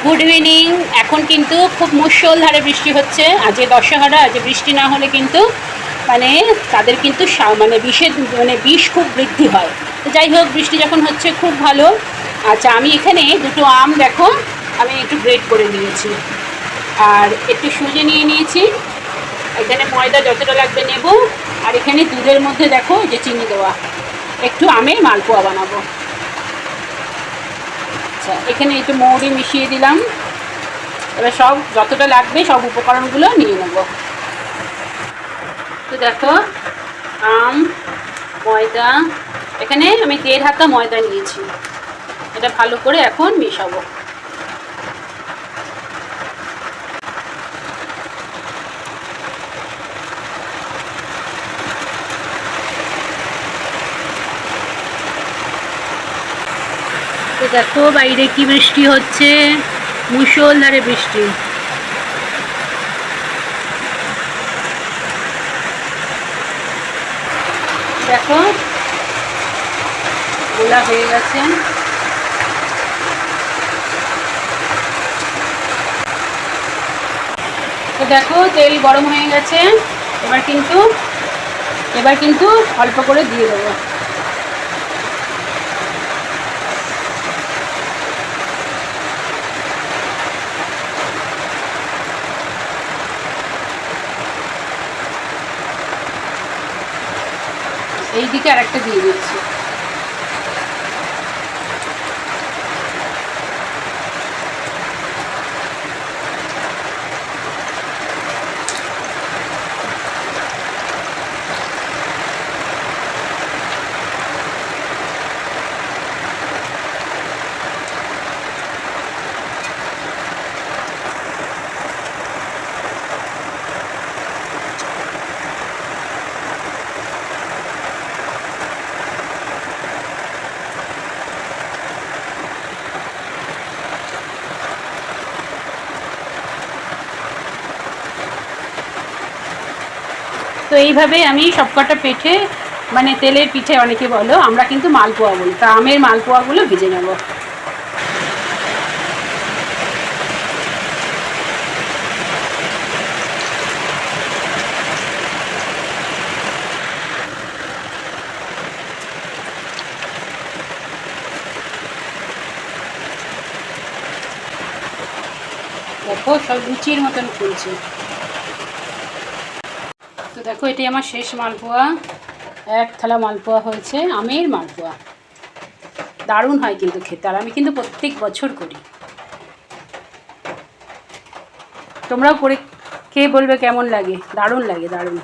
Good evening. এখন কিন্তু খুব মুষলধারে বৃষ্টি হচ্ছে। আজকে দশহরা, আজকে বৃষ্টি না হলে কিন্তু মানে তাদের কিন্তু মানে বিষ খুব বৃদ্ধি হয়। তো যাই হোক, বৃষ্টি যখন হচ্ছে খুব ভালো। আচ্ছা, আমি এখানে দুটো আম দেখো আমি একটু গ্রেট করে নিয়েছি, আর একটু সুজি নিয়ে নিয়েছি। এখানে ময়দা যতটা লাগবে নেব, আর এখানে দুধের মধ্যে দেখো যে চিনি দেওয়া, একটু আমের মালপোয়া বানাবো। আচ্ছা, এখানে একটু মৌরি মিশিয়ে দিলাম। এবার সব যতটা লাগবে সব উপকরণগুলো নিয়ে নেব। তো দেখো, আম, ময়দা, এখানে আমি 1.5 হাতা ময়দা নিয়েছি। এটা ভালো করে এখন মেশাবো। তো দেখো বাইরে কি বৃষ্টি হচ্ছে, মুষলধারে বৃষ্টি। দেখো গোলা হয়ে গেছে। তো দেখো তেল গরম হয়ে গেছে। এবার কিন্তু অল্প করে দিয়ে দেবো। এই দিকে আরেকটা দিয়ে দিচ্ছি। তো এইভাবে আমি সবকটা পিঠে, মানে তেলের পিঠে অনেকে বলো, আমরা কিন্তু মালপোয়া বলি। তা আমের মালপোয়াগুলো ভেজে নেব। দেখো সব লুচির মতন ফুলছে। তো দেখো এটাই আমার শেষ মালপোয়া। 1 থালা মালপোয়া হয়েছে, আমের মালপোয়া। দারুণ হয় কিন্তু খেতে, আর আমি কিন্তু প্রত্যেক বছর করি। তোমরাও করে খেয়ে বলবে কেমন লাগে। দারুণ লাগে, দারুণ।